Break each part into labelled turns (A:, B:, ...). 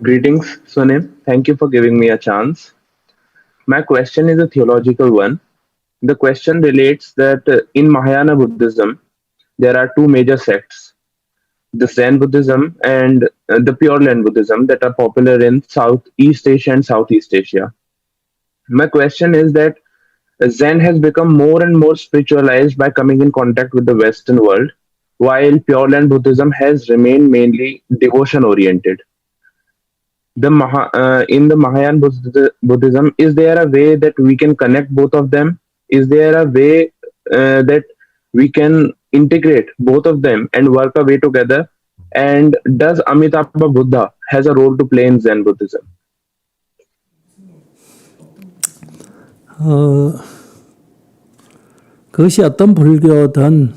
A: Greetings, Sunim. Thank you for giving me a chance. My question is a theological one. The question relates that in Mahayana Buddhism, there are two major sects, the Zen Buddhism and the Pure Land Buddhism that are popular in Southeast Asia and Southeast Asia. My question is that Zen has become more and more spiritualized by coming in contact with the Western world, while Pure Land Buddhism has remained mainly devotion oriented. In the Buddhism, is there a way that we can connect both of them? Is there a way that we can integrate both of them and work a way together? And does Amitabha Buddha has a role to play in Zen Buddhism?
B: 그것이 어떤 불교든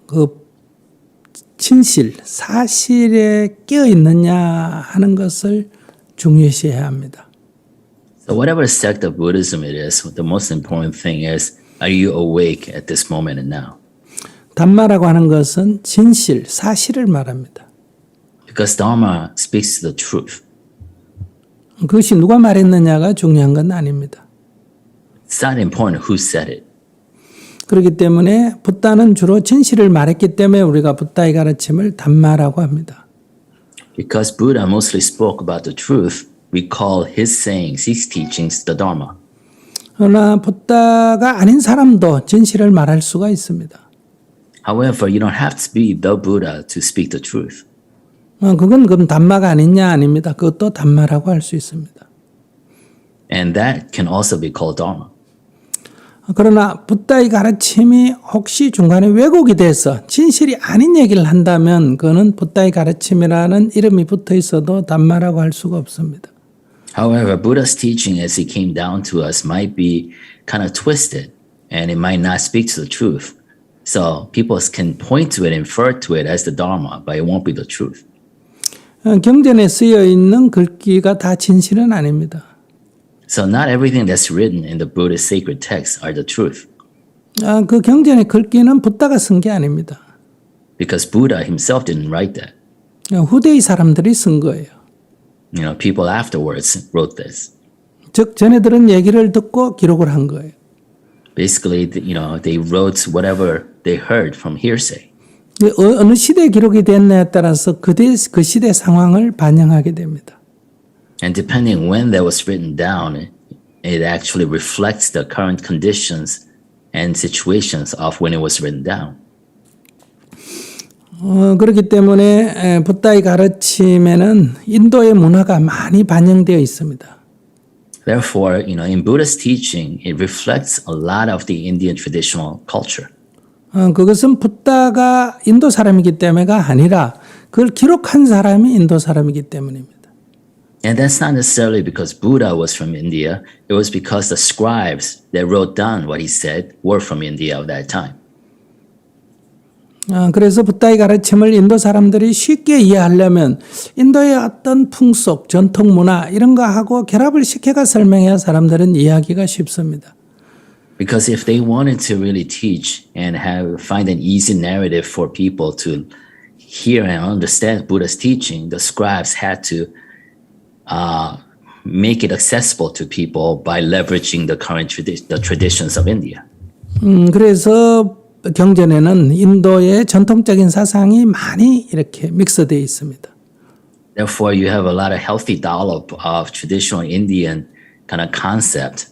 B: 그 진실, 사실에 끼어 있느냐 하는 것을 중요시해야 합니다.
C: So whatever sect of Buddhism it is, the most important thing is, are you awake at this moment and now?
B: 담마라고 하는 것은 진실, 사실을 말합니다.
C: Because Dharma speaks the truth.
B: 그것이 누가 말했느냐가 중요한 건 아닙니다.
C: It's not important who said it.
B: 그렇기 때문에 붓다는 주로 진실을 말했기 때문에 우리가 붓다의 가르침을 담마라고 합니다.
C: Because Buddha mostly spoke about the truth, we call his sayings, his teachings, the Dharma.
B: 그러나 붓다가 아닌 사람도 진실을 말할 수가 있습니다.
C: However, you don't have to be the Buddha to speak the truth.
B: 그건 그럼 담마가 아니냐 아닙니다. 그것도 담마라고 할 수 있습니다.
C: And that can also be called Dharma.
B: 그러나 붓다의 가르침이 혹시 중간에 왜곡이 돼서 진실이 아닌 얘기를 한다면 그거는 붓다의 가르침이라는 이름이 붙어 있어도 담마라고 할 수가 없습니다.
C: However, Buddha's teaching as it came down to us might be kind of twisted and it might not speak to the truth. So people can point to it and refer to it as the Dharma, but it won't be the truth.
B: 경전에 쓰여 있는 글귀가 다 진실은 아닙니다.
C: So not everything that's written in the Buddhist sacred texts are the truth.
B: 그 경전의 글귀는 붓다가 쓴 게 아닙니다.
C: Because Buddha himself didn't write that.
B: 후대의 사람들이 쓴 거예요.
C: People afterwards wrote this.
B: 즉 전에들은 얘기를 듣고 기록을 한 거예요.
C: Basically, they wrote whatever they heard from hearsay.
B: 어느 시대에 기록이 됐냐에 따라서 그 시대 상황을 반영하게 됩니다.
C: And depending when that was written down, it actually reflects the current conditions and situations of when it was written down.
B: 그렇기 때문에 붓다의 가르침에는 인도의 문화가 많이 반영되어 있습니다.
C: Therefore, in Buddha's teaching, it reflects a lot of the Indian traditional culture.
B: 그것은 붓다가 인도 사람이기 때문에가 아니라 그걸 기록한 사람이 인도 사람이기 때문입니다.
C: And that's not necessarily because Buddha was from India. It was because the scribes that wrote down what he said were from India at that time.
B: 그래서 붓다의 가르침을 인도 사람들이 쉽게 이해하려면 인도의 어떤 풍속, 전통 문화 이런 거하고 결합을 시켜가 설명해야 사람들은 이해하기가 쉽습니다.
C: Because if they wanted to really teach and find an easy narrative for people to hear and understand Buddha's teaching, the scribes had to make it accessible to people by leveraging the current the traditions of India.
B: 그래서 경전에는 인도의 전통적인 사상이 많이 이렇게 믹스되어 있습니다.
C: Therefore, you have a lot of healthy dollop of traditional Indian kind of concept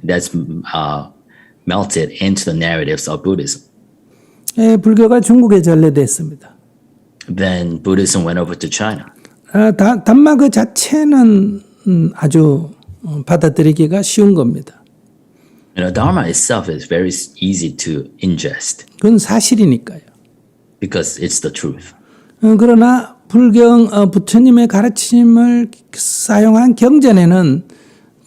C: that's melted into the narratives of Buddhism.
B: 불교가 중국에 전래됐습니다.
C: Then Buddhism went over to China.
B: 담마 그 자체는 아주 받아들이기가 쉬운 겁니다.
C: Dharma itself is very easy to ingest.
B: 그건 사실이니까요.
C: Because it's the truth.
B: 그러나 부처님의 가르침을 사용한 경전에는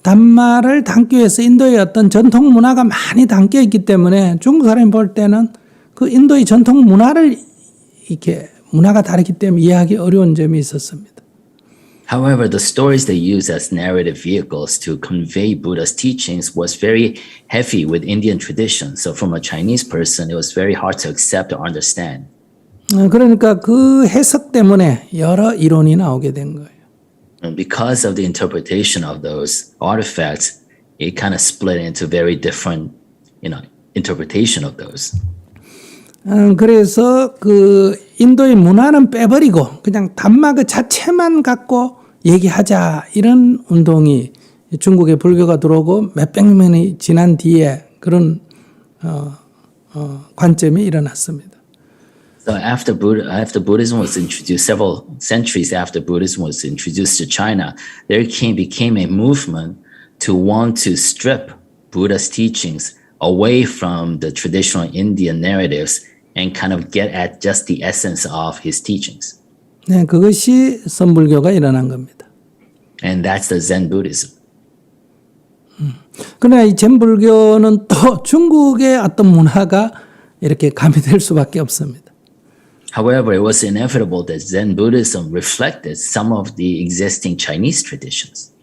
B: 담마를 담기 위해서 인도의 어떤 전통 문화가 많이 담겨 있기 때문에 중국 사람이 볼 때는 그 인도의 전통 문화를 이렇게 문화가 다르기 때문에 이해하기 어려운 점이 있었습니다.
C: However, the stories they use as narrative vehicles to convey Buddha's teachings was very heavy with Indian tradition. So from a Chinese person, it was very hard to accept or understand.
B: 그러니까 그 해석 때문에 여러 이론이 나오게 된 거예요.
C: And because of the interpretation of those artifacts, it kind of split into very different, interpretation of those.
B: 그래서 그 인도의 문화는 빼버리고 그냥 담마 그 자체만 갖고 얘기하자 이런 운동이 중국에 불교가 들어오고 몇백 년이 지난 뒤에 그런 관점이 일어났습니다.
C: So after Buddhism was introduced, several centuries after Buddhism was introduced to China, there became a movement to want to strip Buddha's teachings away from the traditional Indian narratives and kind of get at just the essence of his teachings.
B: 네, 그것이 선불교가 일어난 겁니다.
C: And that's the Zen Buddhism.
B: 그러나 이 젠 불교는 또 중국의 어떤 문화가 이렇게 가미될 수밖에 없습니다.
C: However, it was inevitable that Zen Buddhism reflected some of the existing Chinese traditions.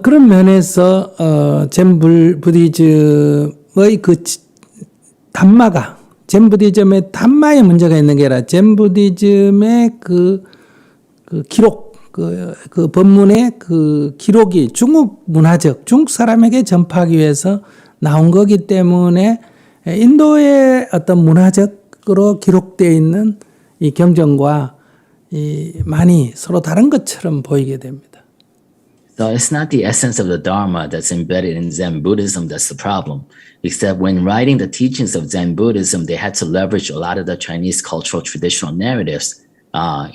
B: 그런 면에서 젠 부디즘의 그 담마가 젠 부디즘의 담마에 문제가 있는 게 아니라 젠 부디즘의 그 기록 그 법문의 그 기록이 중국 문화적 중국 사람에게 전파하기 위해서 나온 거기 때문에 인도의 어떤 문화적으로 기록되어 있는 이 경전과 많이 서로 다른 것처럼 보이게 됩니다.
C: So it's not the essence of the Dharma that's embedded in Zen Buddhism that's the problem. Except when writing the teachings of Zen Buddhism, they had to leverage a lot of the Chinese cultural traditional narratives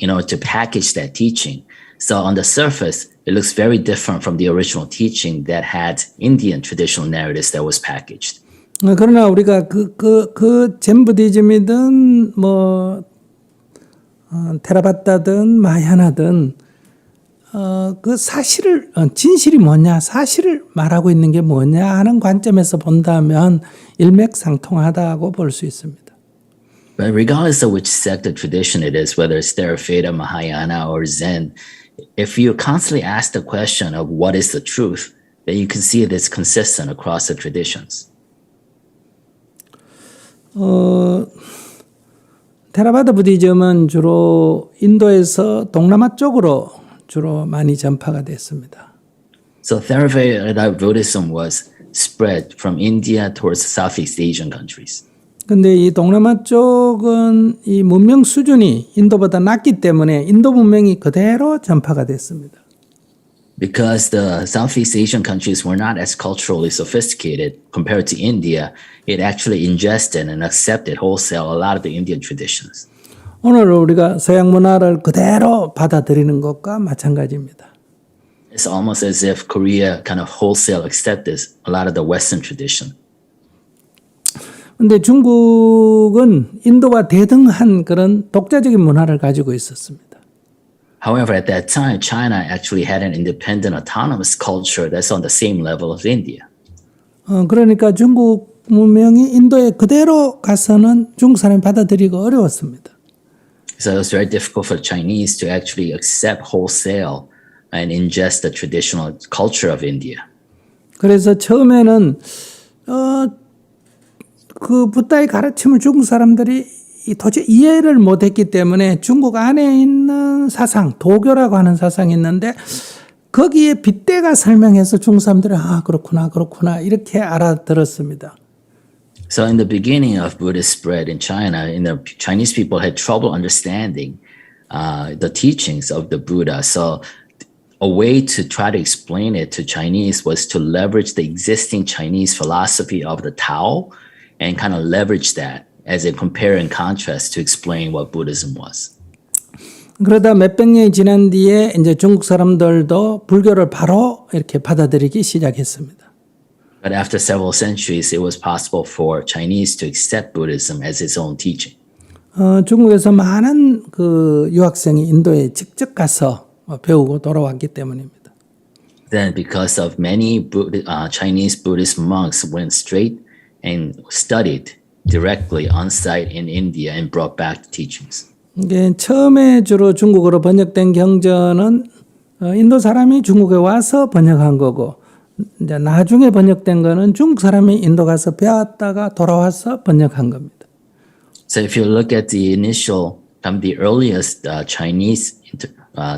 C: in order to package that teaching. So on the surface, it looks very different from the original teaching that had Indian traditional narratives that was packaged.
B: 그러나 우리가 그 젠 부디즘이든 뭐 테라바타든 마하야나든 그 사실을 진실이 뭐냐, 사실을 말하고 있는 게 뭐냐 하는 관점에서 본다면 일맥상통하다고 볼 수 있습니다.
C: But regardless of which sect or tradition it is, whether it's Theravada, Mahayana, or Zen, if you constantly ask the question of what is the truth, then you can see that it's consistent across the traditions.
B: 테라바다 부디즘은 주로 인도에서 동남아 쪽으로 주로 많이 전파가 됐습니다.
C: So Theravada Buddhism was spread from India towards Southeast Asian countries.
B: 근데 이 동남아 쪽은 이 문명 수준이 인도보다 낮기 때문에 인도 문명이 그대로 전파가 됐습니다.
C: Because the Southeast Asian countries were not as culturally sophisticated compared to India, it actually ingested and accepted wholesale a lot of the Indian traditions.
B: 오늘 우리가 서양 문화를 그대로 받아들이는 것과 마찬가지입니다.
C: It's almost as if Korea kind of wholesale accepted a lot of the Western tradition.
B: 근데 중국은 인도와 대등한 그런 독자적인 문화를 가지고 있었습니다.
C: However, at that time, China actually had an independent, autonomous culture that's on the same level as India.
B: 그러니까 중국 문명이 인도에 그대로 가서는 중국 사람이 받아들이기 어려웠습니다.
C: So it was very difficult for Chinese to actually accept wholesale and ingest the traditional culture of India.
B: 그래서 처음에는 그 부다의 가르침을 중국 사람들이 도저히 이해를 못했기 때문에 중국 안에 있는 사상, 도교라고 하는 사상이 있는데 거기에 빗대가 설명해서 중국 사람들이 그렇구나 이렇게 알아들었습니다.
C: So in the beginning of Buddhist spread in China, the Chinese people had trouble understanding the teachings of the Buddha. So a way to try to explain it to Chinese was to leverage the existing Chinese philosophy of the Tao and kind of leverage that as a compare and contrast to explain what Buddhism was.
B: 그러다 몇백 년이 지난 뒤에 이제 중국 사람들도 불교를 바로 이렇게 받아들이기 시작했습니다.
C: But after several centuries, it was possible for Chinese to accept Buddhism as its own teaching.
B: 중국에서 많은 그 유학생이 인도에 직접 가서 배우고 돌아왔기 때문입니다.
C: Then, because of many Chinese Buddhist monks went straight and studied directly on site in India and brought back the teachings.
B: 이게 처음에 주로 중국어로 번역된 경전은 인도 사람이 중국에 와서 번역한 거고 이제 나중에 번역된 거는 중국 사람이 인도 가서 배웠다가 돌아와서 번역한 겁니다.
C: So if you look at the initial, the earliest Chinese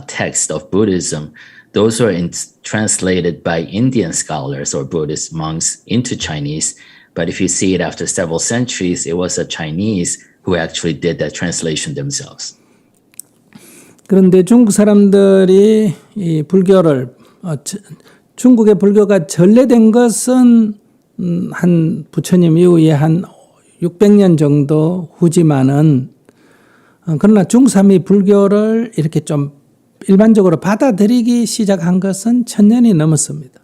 C: text of Buddhism, those were translated by Indian scholars or Buddhist monks into Chinese. But if you see it after several centuries, it was a Chinese who actually did that translation themselves.
B: 그런데 중국 사람들이 이 불교를 중국의 불교가 전래된 것은 한 부처님 이후에 한 600년 정도 후지만은 그러나 중국 사람이 불교를 이렇게 좀 일반적으로 받아들이기 시작한 것은 1000년이 넘었습니다.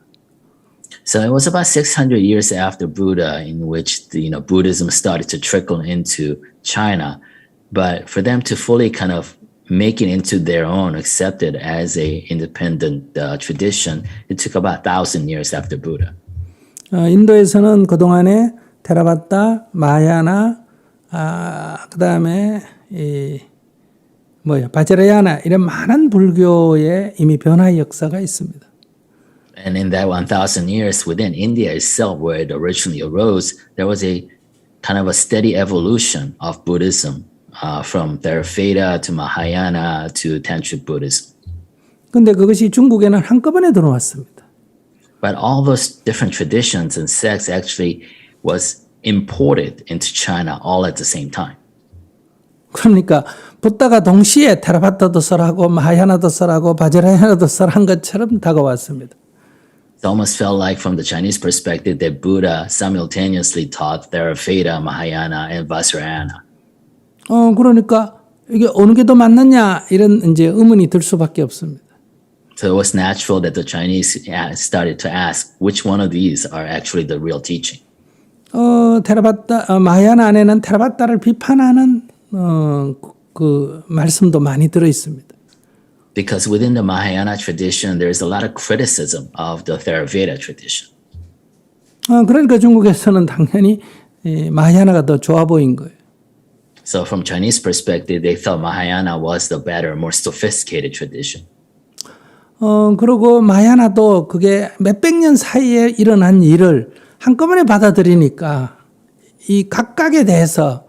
C: So it was about 600 years after Buddha in which Buddhism started to trickle into China. But for them to fully kind of make it into their own, accept it as a independent tradition, it took about 1,000 years after Buddha.
B: 인도에서는 그동안에 테라바타, 마하야나, 그다음에 바자라야나 이런 많은 불교의 이미 변화의 역사가 있습니다.
C: And in that 1,000 years within India itself, where it originally arose, there was a kind of a steady evolution of Buddhism from Theravada to Mahayana to Tantric Buddhism.
B: 근데 그것이 중국에는 한꺼번에 들어왔습니다.
C: But all those different traditions and sects actually was imported into China all at the same time.
B: 그러니까 붓다가 동시에 테라바타도 설하고 마하야나도 설하고 바자라야나도 설한 것처럼 다가왔습니다.
C: It almost felt like from the Chinese perspective that Buddha simultaneously taught Theravada, Mahayana, and Vajrayana.
B: 그러니까 이게 어느 게 더 맞느냐 이런 이제 의문이 들 수밖에 없습니다.
C: So it was natural that the Chinese started to ask which one of these are actually the real teaching.
B: 테라바타 마하야나 안에는 테라바타를 비판하는 그 말씀도 많이 들어 있습니다.
C: Because within the Mahayana tradition, there is a lot of criticism of the Theravada tradition.
B: 그러니까 중국에서는 당연히 마하야나가 더 좋아 보인 거예요.
C: So from Chinese perspective, they thought Mahayana was the better, more sophisticated tradition.
B: 그리고 마하야나도 그게 몇백 년 사이에 일어난 일을 한꺼번에 받아들이니까 이 각각에 대해서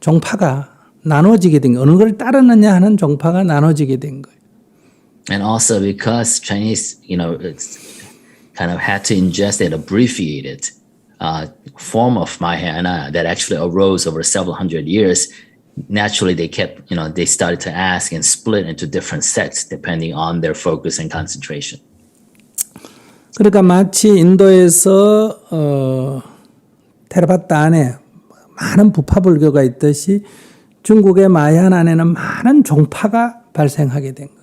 B: 종파가 나눠지게 된 거예요. 어느 걸 따르느냐 하는 종파가 나눠지게 된 거예요.
C: And also because Chinese, kind of had to ingest an abbreviated form of Mahayana that actually arose over several hundred years, naturally they started to ask and split into different sects depending on their focus and concentration.
B: 그러니까 마치 인도에서 테라바타 안에 많은 부파 불교가 있듯이 중국의 마하야나 안에는 많은 종파가 발생하게 된 거예요.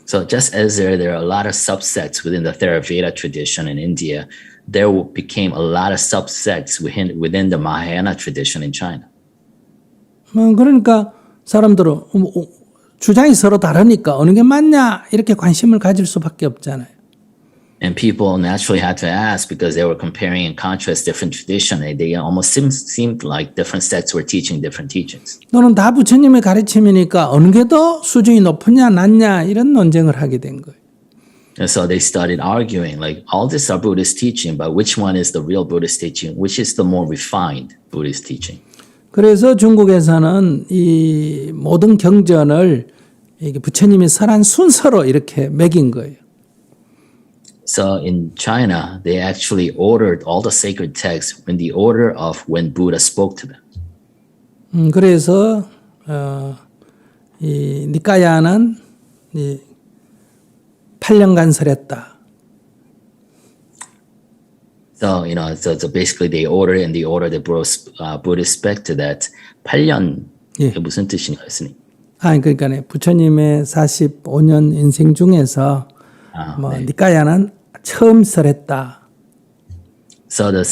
C: So just as there are a lot of subsects within the Theravada tradition in India, there became a lot of subsects within the Mahayana tradition in China.
B: 그러니까 사람들은 주장이 서로 다르니까 어느 게 맞냐 이렇게 관심을 가질 수밖에 없잖아요.
C: And people naturally had to ask because they were comparing and contrast different traditions. They almost seemed like different sects were teaching different teachings.
B: 너는 다 부처님의 가르침이니까 어느 게 더 수준이 높으냐 낮냐 이런 논쟁을 하게 된 거예요.
C: And so they started arguing like all this are Buddhist teaching, but which one is the real Buddhist teaching? Which is the more refined Buddhist teaching?
B: 그래서 중국에서는 이 모든 경전을 이게 부처님이 설한 순서로 이렇게 매긴 거예요.
C: So in China, they actually ordered all the sacred texts in the order of when Buddha spoke to them.
B: 그래서 이 니카야는 8년간 설했다.
C: So so basically they ordered in the order that Buddha spoke to that. 8년 무슨 뜻인가요, 스님?
B: 그러니까 부처님의 45년 인생 중에서 니카야는 처음 설했다.
C: So the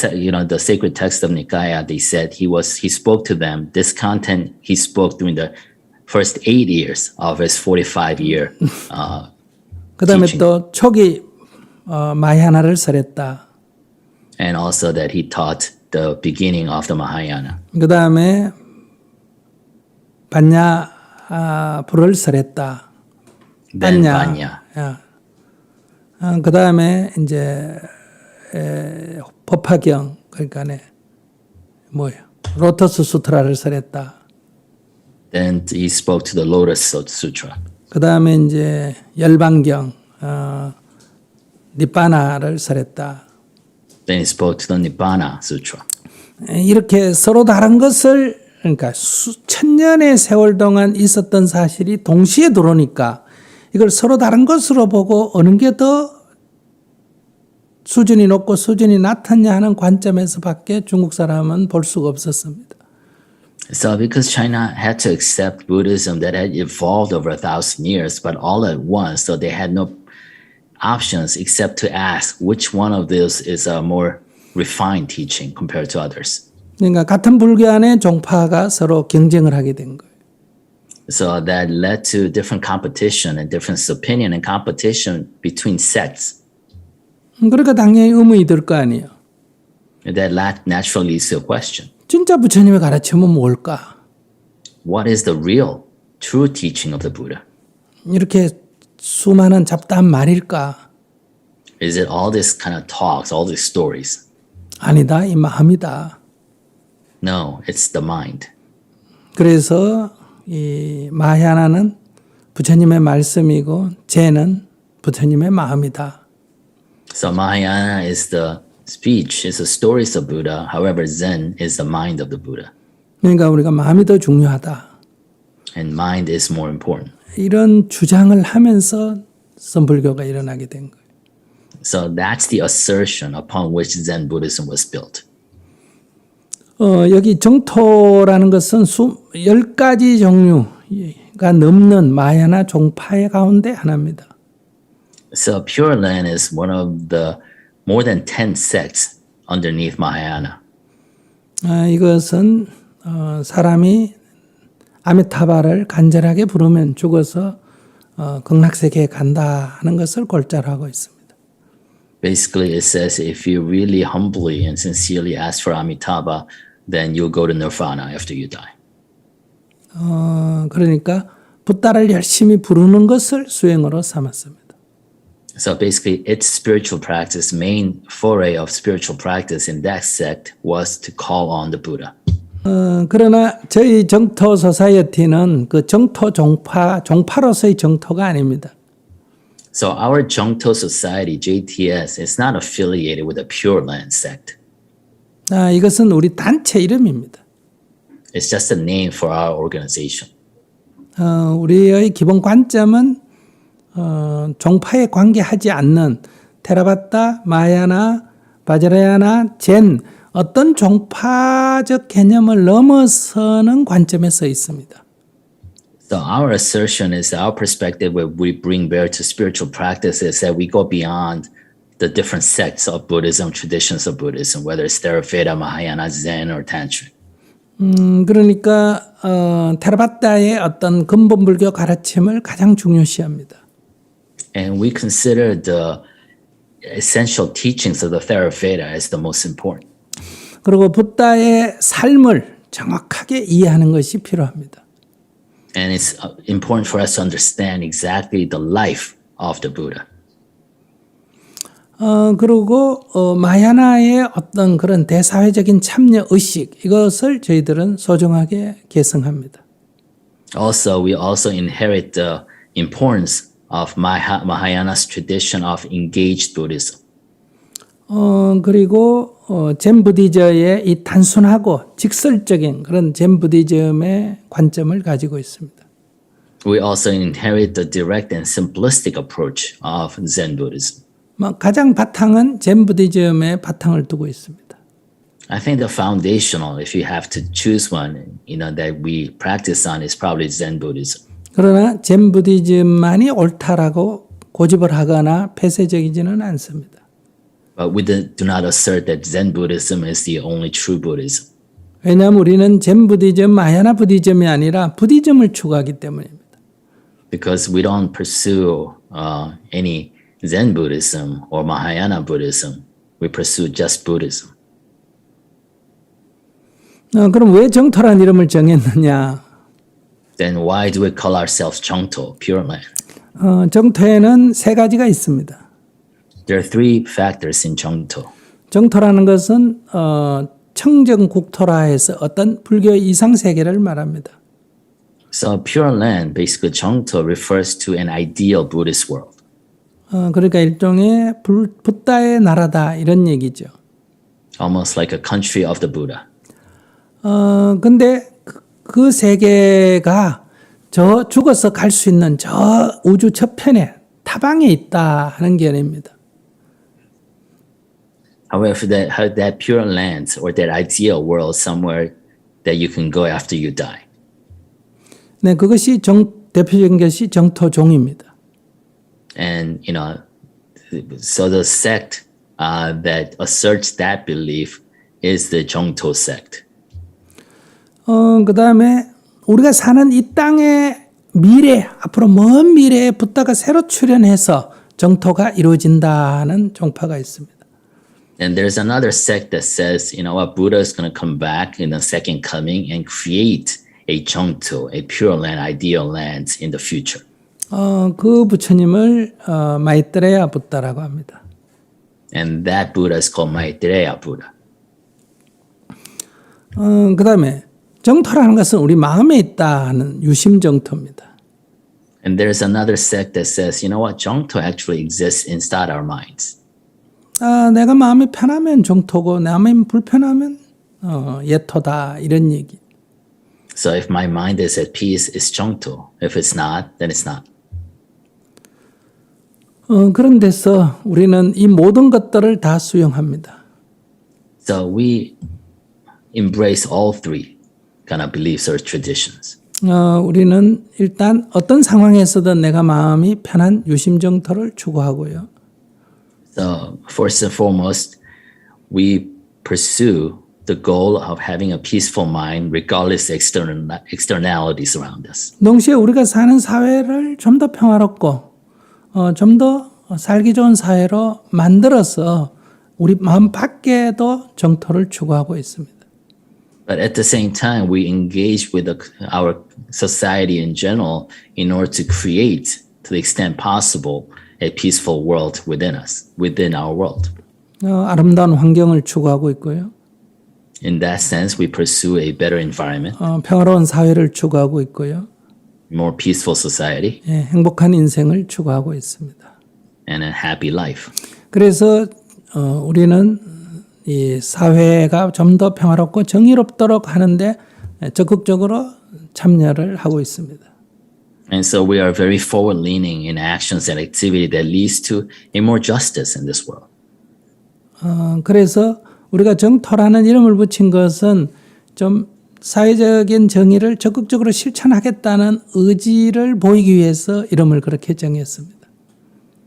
C: sacred text of Nikaya, they said he spoke to them. This content he spoke during the first 8 years of his 45-year.
B: 그다음에 또 초기 마하야나를 설했다.
C: And also that he taught the beginning of the Mahayana.
B: 그다음에 반야 불을 설했다.
C: Then Vanya.
B: 그다음에 이제 법화경 그러니까 뭐예요? 로터스 수트라를 설했다.
C: Then he spoke to the Lotus Sutra.
B: 그 다음에 이제 열반경, 니빠나를 설했다.
C: Then he spoke to the Nibbana Sutra.
B: 이렇게 서로 다른 것을 그러니까 수천 년의 세월 동안 있었던 사실이 동시에 들어오니까 이걸 서로 다른 것으로 보고 어느 게 더 수준이 높고 수준이 낮았냐 하는 관점에서밖에 중국 사람은 볼 수가 없었습니다.
C: So because China had to accept Buddhism that had evolved over 1,000 years, but all at once, so they had no options except to ask which one of those is a more refined teaching compared to others.
B: 그러니까 같은 불교 안에 종파가 서로 경쟁을 하게 된 거예요.
C: So that led to different competition and difference of opinion and competition between sects.
B: 그러니까 당연히 의문이 들 거 아니에요.
C: And that naturally leads to a question.
B: 진짜 부처님의 가르침은 뭘까?
C: What is the real, true teaching of the Buddha?
B: 이렇게 수많은 잡다한 말일까?
C: Is it all this kind of talks, all these stories?
B: 아니다, 이 마음이다.
C: No, it's the mind.
B: 그래서 이 마하야나는 부처님의 말씀이고 젠은 부처님의 마음이다.
C: So Mahayana is the speech, is the stories of Buddha. However, Zen is the mind of the Buddha.
B: 그러니까 우리가 마음이 더 중요하다.
C: And mind is more important.
B: 이런 주장을 하면서 선불교가 일어나게 된 거예요.
C: So that's the assertion upon which Zen Buddhism was built.
B: 여기 정토라는 것은 10가지 종류가 넘는 마하야나 종파의 가운데 하나입니다.
C: So Pure Land is one of the more than 10 sects underneath Mahayana.
B: 이것은 사람이 아미타바를 간절하게 부르면 죽어서 극락세계에 간다 하는 것을 골자로 있습니다.
C: Basically, it says if you really humbly and sincerely ask for Amitabha, then you'll go to Nirvana after you die.
B: 그러니까 붓다를 열심히 부르는 것을 수행으로 삼았습니다.
C: So basically, its spiritual practice, main foray of spiritual practice in that sect was to call on the Buddha.
B: 그러나 저희 정토 소사이어티는 그 정토 종파로서의 정토가 아닙니다.
C: So our Jungto Society, JTS, is not affiliated with the Pure Land sect.
B: 이것은 우리 단체 이름입니다.
C: It's just a name for our organization.
B: 우리의 기본 관점은 종파에 관계하지 않는 테라바타, 마하야나, 바자라야나, 젠 어떤 종파적 개념을 넘어서는 관점에서 있습니다.
C: So our assertion is our perspective where we bring bear to spiritual practices that we go beyond the different sects of Buddhism, traditions of Buddhism, whether it's Theravada, Mahayana, Zen, or Tantric.
B: 그러니까 테라바타의 어떤 근본 불교 가르침을 가장 중요시합니다.
C: And we consider the essential teachings of the Theravada as the most important.
B: 그리고 붓다의 삶을 정확하게 이해하는 것이 필요합니다.
C: And it's important for us to understand exactly the life of the Buddha.
B: 그리고 마하야나의 어떤 그런 대사회적인 참여 의식 이것을 저희들은 소중하게 계승합니다.
C: Also, we also inherit the importance of Mahayana's tradition of engaged Buddhism.
B: 그리고 젠 부디저의 이 단순하고 직설적인 그런 젠 부디즘의 관점을 가지고 있습니다.
C: We also inherit the direct and simplistic approach of Zen Buddhism.
B: 가장 바탕은 젠 부디즘의 바탕을 두고 있습니다.
C: I think the foundational, if you have to choose one, that we practice on is probably Zen Buddhism.
B: 그러나 젠 부디즘만이 옳다라고 고집을 하거나 폐쇄적이지는 않습니다.
C: But we do not assert that Zen Buddhism is the only true Buddhism.
B: 왜냐하면 우리는 젠 부디즘, 마하야나 부디즘이 아니라 부디즘을 추구하기 때문입니다.
C: Because we don't pursue any Zen Buddhism or Mahayana Buddhism. We pursue just Buddhism.
B: 그럼 왜 정토라는 이름을 정했느냐?
C: Then why do we call ourselves Chongto, Pure Land?
B: 정토에는 세 가지가 있습니다.
C: There are three factors in Chongto.
B: 정토라는 것은 청정국토라 해서 어떤 불교 이상 세계를 말합니다.
C: So Pure Land, basically Jongto, refers to an ideal Buddhist world.
B: 그러니까 일종의 붓다의 나라다 이런 얘기죠.
C: Almost like a country of the Buddha.
B: 근데 그 세계가 저 죽어서 갈 수 있는 저 우주 저편에 타방에 있다 하는 개념입니다.
C: However, that Pure Land or that ideal world somewhere that you can go after you die.
B: 네, 그것이 대표적인 것이 정토종입니다.
C: And, so the sect that asserts that belief is the Jongto sect.
B: 그 다음에 우리가 사는 이 땅의 미래, 앞으로 먼 미래에 붓다가 새로 출현해서 정토가 이루어진다는 종파가 있습니다.
C: And there's another sect that says, Buddha is going to come back in the second coming and create a Jongto, a Pure Land, ideal land in the future.
B: 그 부처님을 마이트레야 붓다라고 합니다.
C: And that Buddha is called Maitreya Buddha.
B: 그 다음에 정토라는 것은 우리 마음에 있다 하는 유심정토입니다.
C: And there's another sect that says, Jongto actually exists inside our minds.
B: 내가 마음이 편하면 정토고 내 마음이 불편하면 예토다 이런 얘기.
C: So if my mind is at peace, it's Jongto. If it's not, then it's not.
B: 그런 데서 우리는 이 모든 것들을 다 수용합니다.
C: So we embrace all three kind of beliefs or traditions.
B: 우리는 일단 어떤 상황에서든 내가 마음이 편한 유심정토를 추구하고요.
C: So first and foremost, we pursue the goal of having a peaceful mind regardless of externalities around us.
B: 동시에 우리가 사는 사회를 좀 더 평화롭고 좀 더 살기 좋은 사회로 만들어서 우리 마음 밖에도 정토를 추구하고 있습니다.
C: But at the same time, we engage with our society in general in order to create, to the extent possible, a peaceful world within us, within our world.
B: 아름다운 환경을 추구하고 있고요.
C: In that sense, we pursue a better environment,
B: 평화로운 사회를 추구하고 있고요.
C: more peaceful society,
B: 행복한 인생을 추구하고 있습니다.
C: and a happy life.
B: 그래서 우리는 이 사회가 좀 더 평화롭고 정의롭도록 하는데 적극적으로 참여를 하고 있습니다.
C: And so we are very forward-leaning in actions and activity that leads to a more justice in this world.
B: 그래서 우리가 정토라는 이름을 붙인 것은 좀 사회적인 정의를 적극적으로 실천하겠다는 의지를 보이기 위해서 이름을 그렇게 정했습니다.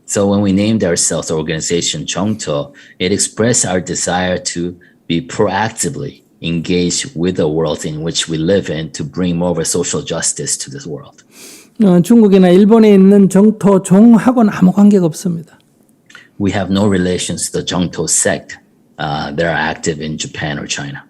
C: So when we named ourselves the organization Jongto, it expressed our desire to be proactively engaged with the world in which we live in to bring more social justice to this world.
B: 중국이나 일본에 있는 정토 종하고는 아무 관계가 없습니다.
C: We have no relations to the Jongto sect that are active in Japan or China.